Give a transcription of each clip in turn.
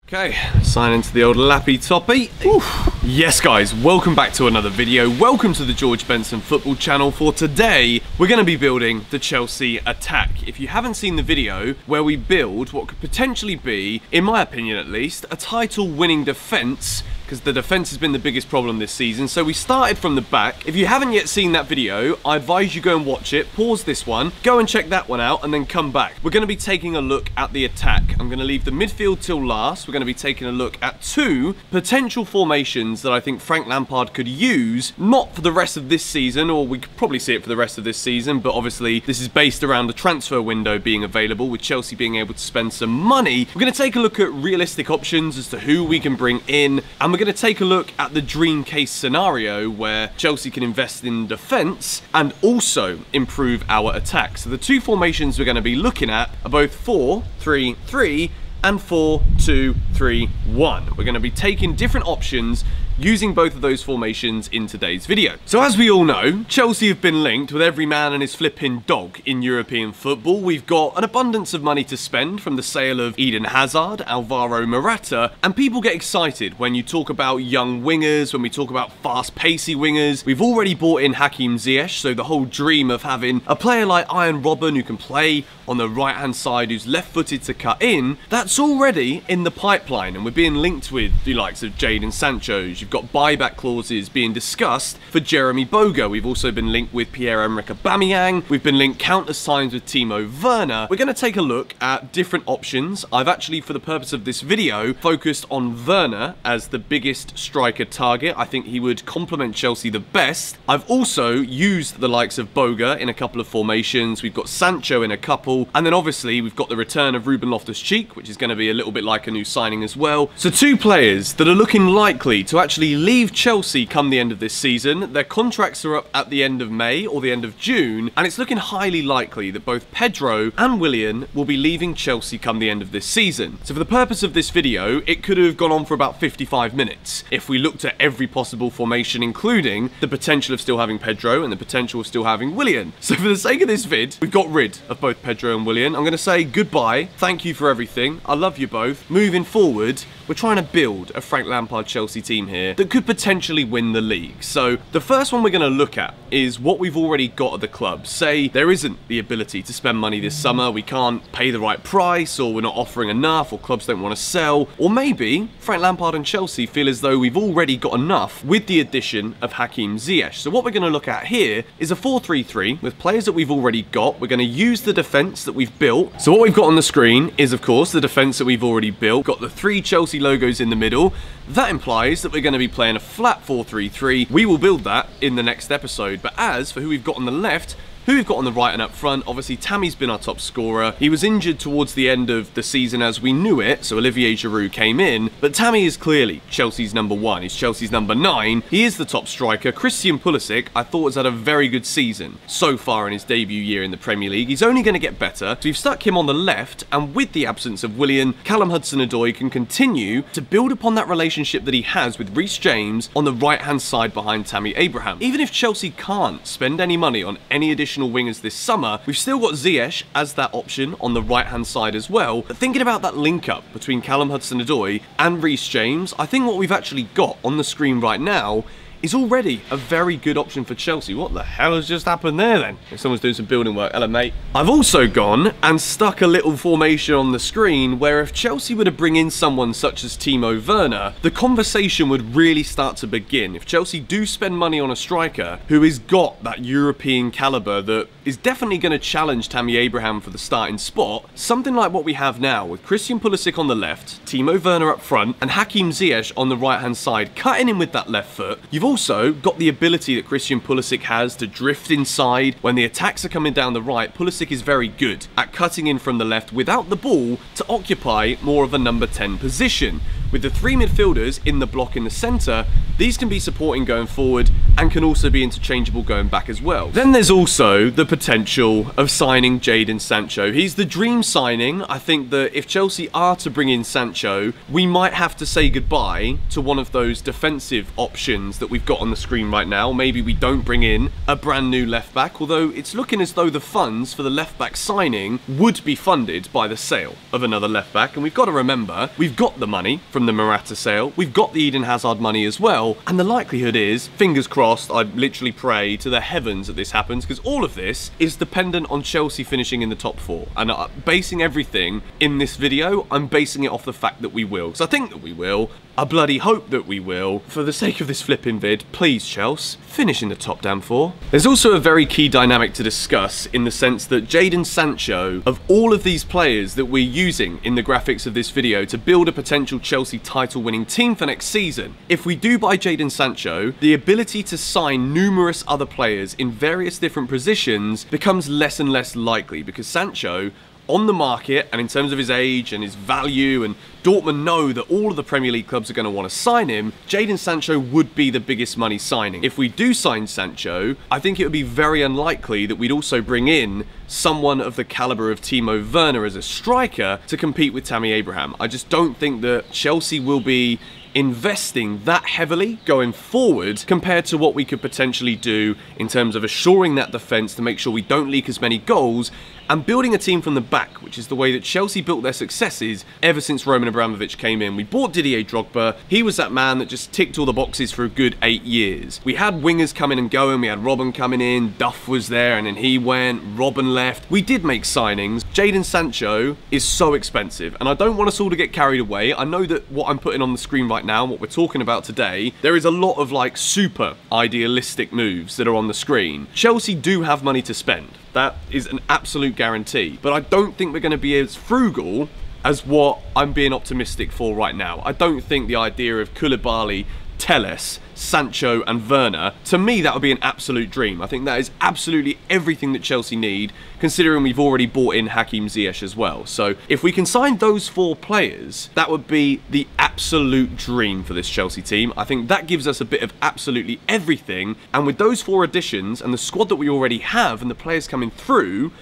Okay, sign into the old lappy toppy. Oof. Yes guys, welcome back to another video. Welcome to the George Benson football channel. For today, we're going to be building the Chelsea attack. If you haven't seen the video where we build what could potentially be, in my opinion at least, a title winning defence, because the defence has been the biggest problem this season. So we started from the back. If you haven't yet seen that video, I advise you go and watch it, pause this one, go and check that one out, and then come back. We're going to be taking a look at the attack. I'm going to leave the midfield till last. We're going to be taking a look at two potential formations that I think Frank Lampard could use, not for the rest of this season, or we could probably see it for the rest of this season, but obviously this is based around the transfer window being available, with Chelsea being able to spend some money. We're going to take a look at realistic options as to who we can bring in, and we're going to take a look at the dream case scenario where Chelsea can invest in defence and also improve our attack. So the two formations we're going to be looking at are both 4-3-3 and 4-2-3-1. We're going to be taking different options using both of those formations in today's video. So as we all know, Chelsea have been linked with every man and his flipping dog in European football. We've got an abundance of money to spend from the sale of Eden Hazard, Alvaro Morata, and people get excited when you talk about young wingers, when we talk about fast pacey wingers. We've already bought in Hakim Ziyech, so the whole dream of having a player like Ian Robben who can play on the right hand side, who's left footed to cut in, that's already in the pipeline, and we're being linked with the likes of Jaden Sancho. You've got buyback clauses being discussed for Jeremy Boga. We've also been linked with Pierre-Emerick Aubameyang. We've been linked countless times with Timo Verner. We're going to take a look at different options. I've actually, for the purpose of this video, focused on Werner as the biggest striker target. I think he would complement Chelsea the best. I've also used the likes of Boga in a couple of formations. We've got Sancho in a couple. And then obviously we've got the return of Ruben Loftus-Cheek, which is going to be a little bit like a new signing as well. So two players that are looking likely to actually leave Chelsea come the end of this season. Their contracts are up at the end of May or the end of June, and it's looking highly likely that both Pedro and Willian will be leaving Chelsea come the end of this season. So for the purpose of this video, it could have gone on for about 55 minutes if we looked at every possible formation, including the potential of still having Pedro and the potential of still having Willian. So for the sake of this vid, we've got rid of both Pedro and Willian. I'm going to say goodbye, thank you for everything, I love you both. Moving forward, we're trying to build a Frank Lampard Chelsea team here that could potentially win the league. So the first one we're going to look at is what we've already got at the club. Say there isn't the ability to spend money this summer, we can't pay the right price, or we're not offering enough, or clubs don't want to sell, or maybe Frank Lampard and Chelsea feel as though we've already got enough with the addition of Hakim Ziyech. So what we're going to look at here is a 4-3-3 with players that we've already got. We're going to use the defence that we've built. So what we've got on the screen is of course the defence that we've already built. Got the three Chelsea logos in the middle. That implies that we're going to be playing a flat 4-3-3. We will build that in the next episode. But as for who we've got on the left, who we've got on the right and up front, obviously Tammy's been our top scorer. He was injured towards the end of the season as we knew it, so Olivier Giroud came in. But Tammy is clearly Chelsea's number one. He's Chelsea's number 9. He is the top striker. Christian Pulisic, I thought, has had a very good season so far in his debut year in the Premier League. He's only going to get better. So we've stuck him on the left, and with the absence of Willian, Callum Hudson-Odoi can continue to build upon that relationship that he has with Reece James on the right-hand side behind Tammy Abraham. Even if Chelsea can't spend any money on any additional wingers this summer, we've still got Ziyech as that option on the right hand side as well. But thinking about that link up between Callum Hudson-Odoi and Reece James, I think what we've actually got on the screen right now is already a very good option for Chelsea. What the hell has just happened there then? If someone's doing some building work, hello mate. I've also gone and stuck a little formation on the screen where if Chelsea were to bring in someone such as Timo Verner, the conversation would really start to begin. If Chelsea do spend money on a striker who has got that European calibre that is definitely going to challenge Tammy Abraham for the starting spot, something like what we have now with Christian Pulisic on the left, Timo Verner up front, and Hakim Ziyech on the right hand side, cutting in with that left foot, you've also got the ability that Christian Pulisic has to drift inside. When the attacks are coming down the right, Pulisic is very good at cutting in from the left without the ball to occupy more of a number 10 position. With the three midfielders in the block in the centre, these can be supporting going forward and can also be interchangeable going back as well. Then there's also the potential of signing Jaden Sancho. He's the dream signing. I think that if Chelsea are to bring in Sancho, we might have to say goodbye to one of those defensive options that we've got on the screen right now. Maybe we don't bring in a brand new left back, although it's looking as though the funds for the left back signing would be funded by the sale of another left back. And we've got to remember, we've got the money from the Morata sale, we've got the Eden Hazard money as well, and the likelihood is, fingers crossed, I literally pray to the heavens that this happens, because all of this is dependent on Chelsea finishing in the top 4. And basing everything in this video, I'm basing it off the fact that we will. So I think that we will. I bloody hope that we will. For the sake of this flipping vid, please, Chelsea, finish in the top damn 4. There's also a very key dynamic to discuss in the sense that Jaden Sancho, of all of these players that we're using in the graphics of this video to build a potential Chelsea title-winning team for next season, if we do buy Jaden Sancho, the ability to sign numerous other players in various different positions becomes less and less likely, because Sancho, on the market and in terms of his age and his value, and Dortmund know that all of the Premier League clubs are going to want to sign him, Jaden Sancho would be the biggest money signing. If we do sign Sancho, I think it would be very unlikely that we'd also bring in someone of the calibre of Timo Verner as a striker to compete with Tammy Abraham. I just don't think that Chelsea will be investing that heavily going forward compared to what we could potentially do in terms of assuring that defence to make sure we don't leak as many goals and building a team from the back, which is the way that Chelsea built their successes ever since Roman Abramovich came in. We bought Didier Drogba. He was that man that just ticked all the boxes for a good 8 years. We had wingers coming and going. We had Robben coming in, Duff was there, and then he went, Robben left. We did make signings. Jaden Sancho is so expensive, and I don't want us all to get carried away. I know that what I'm putting on the screen right now, what we're talking about today, there is a lot of like super idealistic moves that are on the screen. Chelsea do have money to spend. That is an absolute guarantee. But I don't think we're going to be as frugal as what I'm being optimistic for right now. I don't think the idea of Koulibaly, Telles, Sancho and Werner, to me that would be an absolute dream. I think that is absolutely everything that Chelsea need, considering we've already bought in Hakim Ziyech as well. So if we can sign those 4 players, that would be the absolute dream for this Chelsea team. I think that gives us a bit of absolutely everything, and with those 4 additions and the squad that we already have and the players coming through,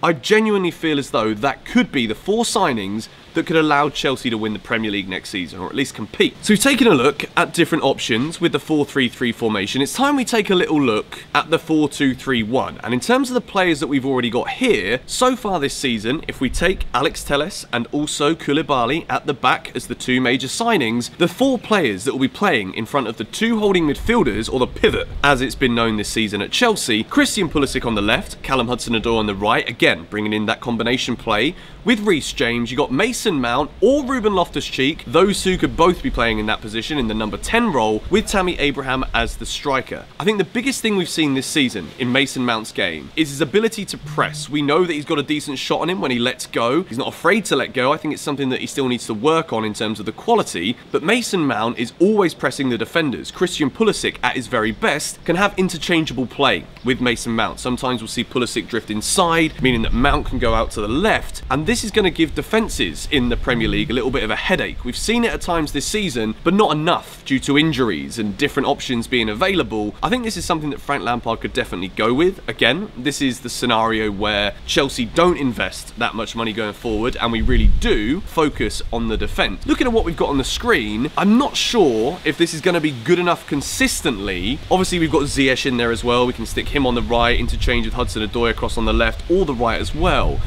I genuinely feel as though that could be the 4 signings that could allow Chelsea to win the Premier League next season, or at least compete. So we've taken a look at different options with the 4-3-3 formation. It's time we take a little look at the 4-2-3-1. And in terms of the players that we've already got here, so far this season, if we take Alex Telles and also Koulibaly at the back as the 2 major signings, the 4 players that will be playing in front of the 2 holding midfielders, or the pivot, as it's been known this season at Chelsea, Christian Pulisic on the left, Callum Hudson-Odoi on the right, again, bringing in that combination play. With Reece James, you got Mason Mount or Ruben Loftus-Cheek. Those 2 could both be playing in that position in the number 10 role, with Tammy Abraham as the striker. I think the biggest thing we've seen this season in Mason Mount's game is his ability to press. We know that he's got a decent shot on him when he lets go. He's not afraid to let go. I think it's something that he still needs to work on in terms of the quality, but Mason Mount is always pressing the defenders. Christian Pulisic, at his very best, can have interchangeable play with Mason Mount. Sometimes we'll see Pulisic drift inside, meaning that Mount can go out to the left, and this is going to give defences in the Premier League a little bit of a headache. We've seen it at times this season, but not enough due to injuries and different options being available. I think this is something that Frank Lampard could definitely go with. Again, this is the scenario where Chelsea don't invest that much money going forward, and we really do focus on the defence. Looking at what we've got on the screen, I'm not sure if this is going to be good enough consistently. Obviously, we've got Ziyech in there as well. We can stick him on the right, interchange with Hudson-Odoi across on the left, or the right as well.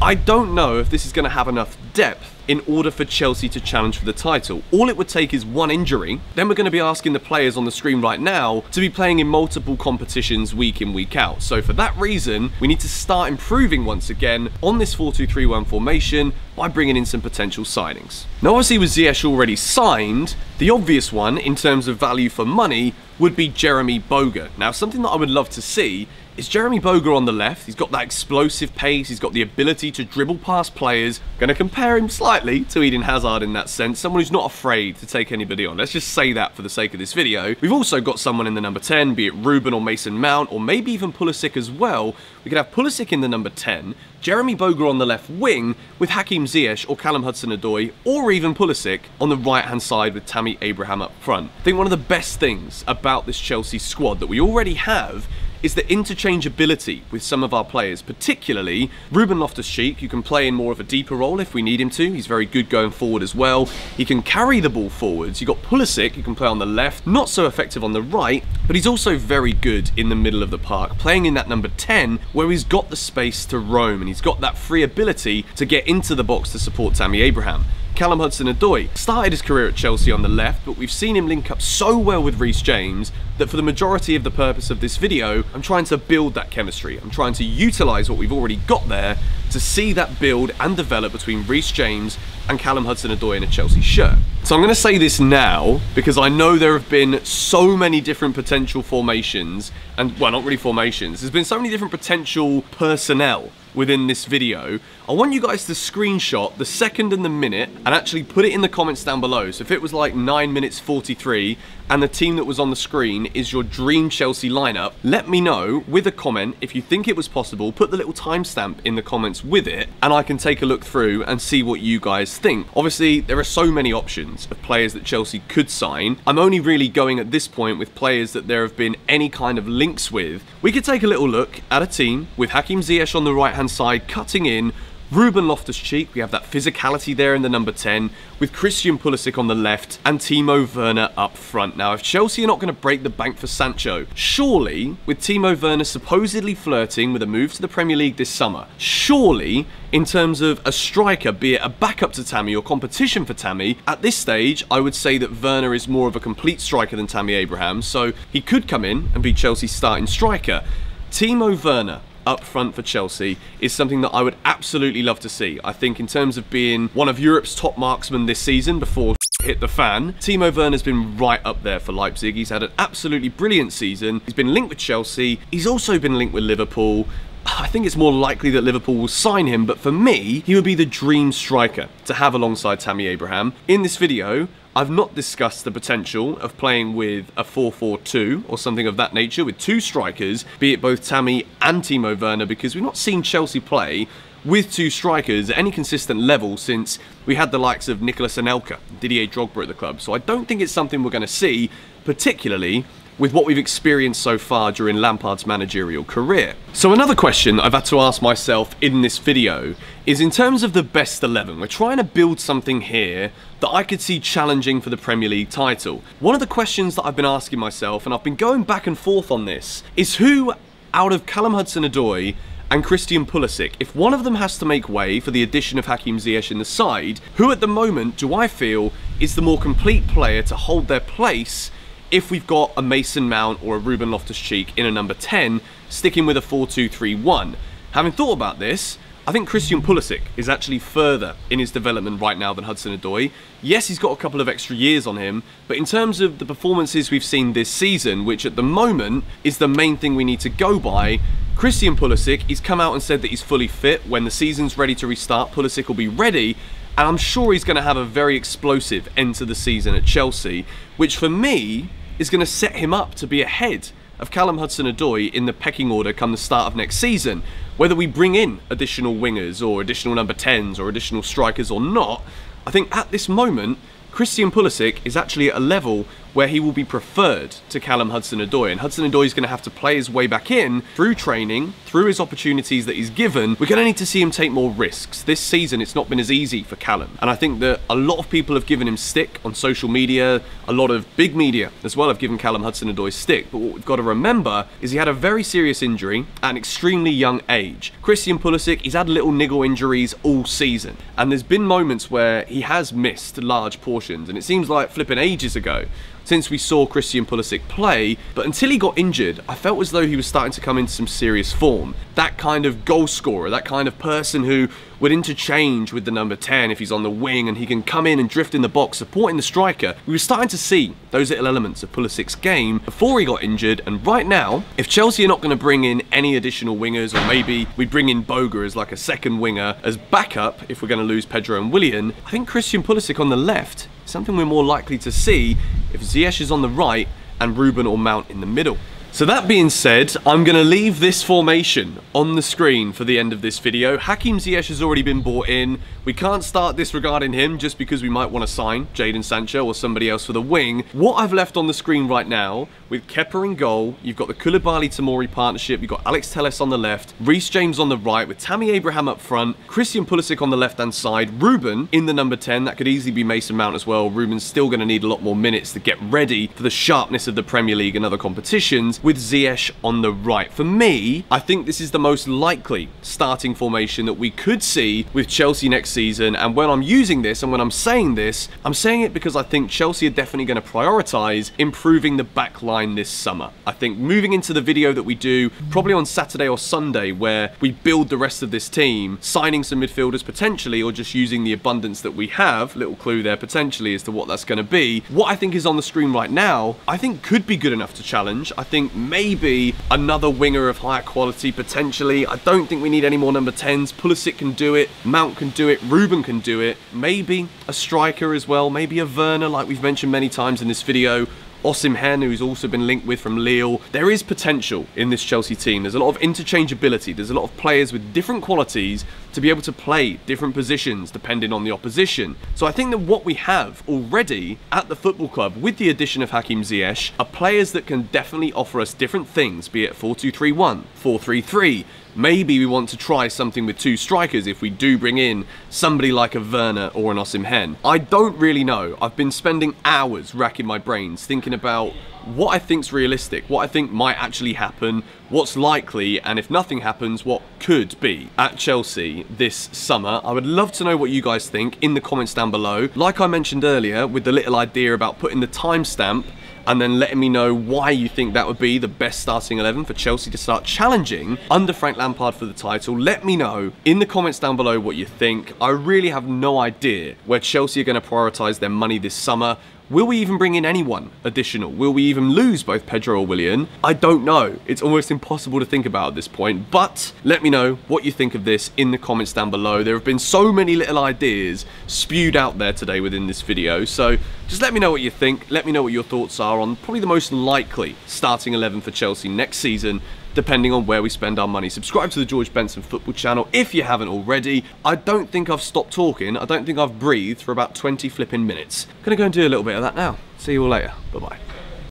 I don't know if this is going to have enough depth in order for Chelsea to challenge for the title. All it would take is 1 injury. Then we're going to be asking the players on the screen right now to be playing in multiple competitions week in, week out. So for that reason, we need to start improving once again on this 4-2-3-1 formation by bringing in some potential signings. Now obviously with Ziyech already signed, the obvious one in terms of value for money would be Jeremy Boga. Now something that I would love to see is Jeremy Boga on the left. He's got that explosive pace, he's got the ability to dribble past players. I'm going to compare him slightly to Eden Hazard in that sense, someone who's not afraid to take anybody on. Let's just say that for the sake of this video. We've also got someone in the number 10, be it Ruben or Mason Mount, or maybe even Pulisic as well. We could have Pulisic in the number 10, Jeremy Boga on the left wing, with Hakim Ziyech or Callum Hudson-Odoi, or even Pulisic on the right-hand side with Tammy Abraham up front. I think one of the best things about this Chelsea squad that we already have is the interchangeability with some of our players, particularly Ruben Loftus-Cheek, who can play in more of a deeper role if we need him to. He's very good going forward as well. He can carry the ball forwards. You've got Pulisic, who can play on the left, not so effective on the right, but he's also very good in the middle of the park, playing in that number 10, where he's got the space to roam, and he's got that free ability to get into the box to support Tammy Abraham. Callum Hudson-Odoi started his career at Chelsea on the left, but we've seen him link up so well with Reece James that for the majority of the purpose of this video, I'm trying to build that chemistry. I'm trying to utilise what we've already got there to see that build and develop between Reece James and Callum Hudson-Odoi in a Chelsea shirt. So I'm going to say this now because I know there have been so many different potential formations, and well, not really formations, there's been so many different potential personnel within this video. I want you guys to screenshot the second and the minute and actually put it in the comments down below. So if it was like 9 minutes 43 and the team that was on the screen is your dream Chelsea lineup, let me know with a comment if you think it was possible. Put the little timestamp in the comments with it and I can take a look through and see what you guys think. Obviously, there are so many options of players that Chelsea could sign. I'm only really going at this point with players that there have been any kind of links with. We could take a little look at a team with Hakim Ziyech on the right-hand side, cutting in Ruben Loftus-Cheek. We have that physicality there in the number 10, with Christian Pulisic on the left and Timo Verner up front. Now, if Chelsea are not going to break the bank for Sancho, surely, with Timo Verner supposedly flirting with a move to the Premier League this summer, surely, in terms of a striker, be it a backup to Tammy or competition for Tammy, at this stage, I would say that Werner is more of a complete striker than Tammy Abraham, so he could come in and be Chelsea's starting striker. Timo Werner up front for Chelsea is something that I would absolutely love to see. I think in terms of being one of Europe's top marksmen this season before hit the fan, Timo Werner's been right up there for Leipzig. He's had an absolutely brilliant season. He's been linked with Chelsea. He's also been linked with Liverpool. I think it's more likely that Liverpool will sign him, but for me, he would be the dream striker to have alongside Tammy Abraham. In this video, I've not discussed the potential of playing with a 4-4-2 or something of that nature with two strikers, be it both Tammy and Timo Werner, because we've not seen Chelsea play with two strikers at any consistent level since we had the likes of Nicolas Anelka, Didier Drogba at the club. So I don't think it's something we're going to see, particularly with what we've experienced so far during Lampard's managerial career. So another question I've had to ask myself in this video is, in terms of the best 11, we're trying to build something here that I could see challenging for the Premier League title. One of the questions that I've been asking myself, and I've been going back and forth on this, is who out of Callum Hudson-Odoi and Christian Pulisic, if one of them has to make way for the addition of Hakim Ziyech in the side, who at the moment do I feel is the more complete player to hold their place if we've got a Mason Mount or a Ruben Loftus-Cheek in a number 10, sticking with a 4-2-3-1. Having thought about this, I think Christian Pulisic is actually further in his development right now than Hudson-Odoi. Yes, he's got a couple of extra years on him, but in terms of the performances we've seen this season, which at the moment is the main thing we need to go by, Christian Pulisic, he's come out and said that he's fully fit. When the season's ready to restart, Pulisic will be ready, and I'm sure he's going to have a very explosive end to the season at Chelsea, which for me is going to set him up to be ahead of Callum Hudson-Odoi in the pecking order come the start of next season. Whether we bring in additional wingers or additional number 10s or additional strikers or not, I think at this moment, Christian Pulisic is actually at a level where he will be preferred to Callum Hudson-Odoi, and Hudson-Odoi is going to have to play his way back in through training, through his opportunities that he's given. We're going to need to see him take more risks. This season, it's not been as easy for Callum, and I think that a lot of people have given him stick on social media. A lot of big media as well have given Callum Hudson-Odoi stick, but what we've got to remember is he had a very serious injury at an extremely young age. Christian Pulisic, he's had little niggle injuries all season, and there's been moments where he has missed large portions, and it seems like flipping ages ago since we saw Christian Pulisic play, but until he got injured, I felt as though he was starting to come into some serious form. That kind of goal scorer, that kind of person who would interchange with the number 10 if he's on the wing and he can come in and drift in the box supporting the striker. We were starting to see those little elements of Pulisic's game before he got injured, and right now, if Chelsea are not going to bring in any additional wingers, or maybe we bring in Boga as like a second winger as backup if we're going to lose Pedro and Willian, I think Christian Pulisic on the left is something we're more likely to see if Ziyech is on the right and Ruben or Mount in the middle. So that being said, I'm going to leave this formation on the screen for the end of this video. Hakim Ziyech has already been bought in. We can't start disregarding him just because we might want to sign Jaden Sancho or somebody else for the wing. What I've left on the screen right now, with Kepa in goal, you've got the Koulibaly-Tomori partnership, you've got Alex Telles on the left, Reece James on the right, with Tammy Abraham up front, Christian Pulisic on the left-hand side, Ruben in the number 10, that could easily be Mason Mount as well. Ruben's still going to need a lot more minutes to get ready for the sharpness of the Premier League and other competitions, with Ziyech on the right. For me, I think this is the most likely starting formation that we could see with Chelsea next season, and when I'm using this and when I'm saying this, I'm saying it because I think Chelsea are definitely going to prioritise improving the back line this summer. I think moving into the video that we do probably on Saturday or Sunday, where we build the rest of this team, signing some midfielders potentially, or just using the abundance that we have, little clue there potentially as to what that's going to be, what I think is on the screen right now, I think could be good enough to challenge. I think maybe another winger of higher quality potentially. I don't think we need any more number 10s. Pulisic can do it, Mount can do it, Ruben can do it, maybe a striker as well, maybe a Verner like we've mentioned many times in this video, Osimhen, who's also been linked with from Lille. There is potential in this Chelsea team. There's a lot of interchangeability. There's a lot of players with different qualities to be able to play different positions depending on the opposition. So I think that what we have already at the football club with the addition of Hakim Ziyech are players that can definitely offer us different things, be it 4-2-3-1, 4-3-3. Maybe we want to try something with two strikers if we do bring in somebody like a Werner or an Osimhen. I don't really know. I've been spending hours racking my brains thinking about what I think's realistic, what I think might actually happen, what's likely, and if nothing happens, what could be at Chelsea this summer. I would love to know what you guys think in the comments down below. Like I mentioned earlier with the little idea about putting the timestamp and then letting me know why you think that would be the best starting 11 for Chelsea to start challenging under Frank Lampard for the title. Let me know in the comments down below what you think. I really have no idea where Chelsea are going to prioritise their money this summer. Will we even bring in anyone additional? Will we even lose both Pedro or Willian? I don't know. It's almost impossible to think about at this point, but let me know what you think of this in the comments down below. There have been so many little ideas spewed out there today within this video, so just let me know what you think. Let me know what your thoughts are on probably the most likely starting 11 for Chelsea next season, depending on where we spend our money. Subscribe to the George Benson Football channel if you haven't already. I don't think I've stopped talking. I don't think I've breathed for about 20 flipping minutes. Gonna go and do a little bit of that now. See you all later. Bye-bye.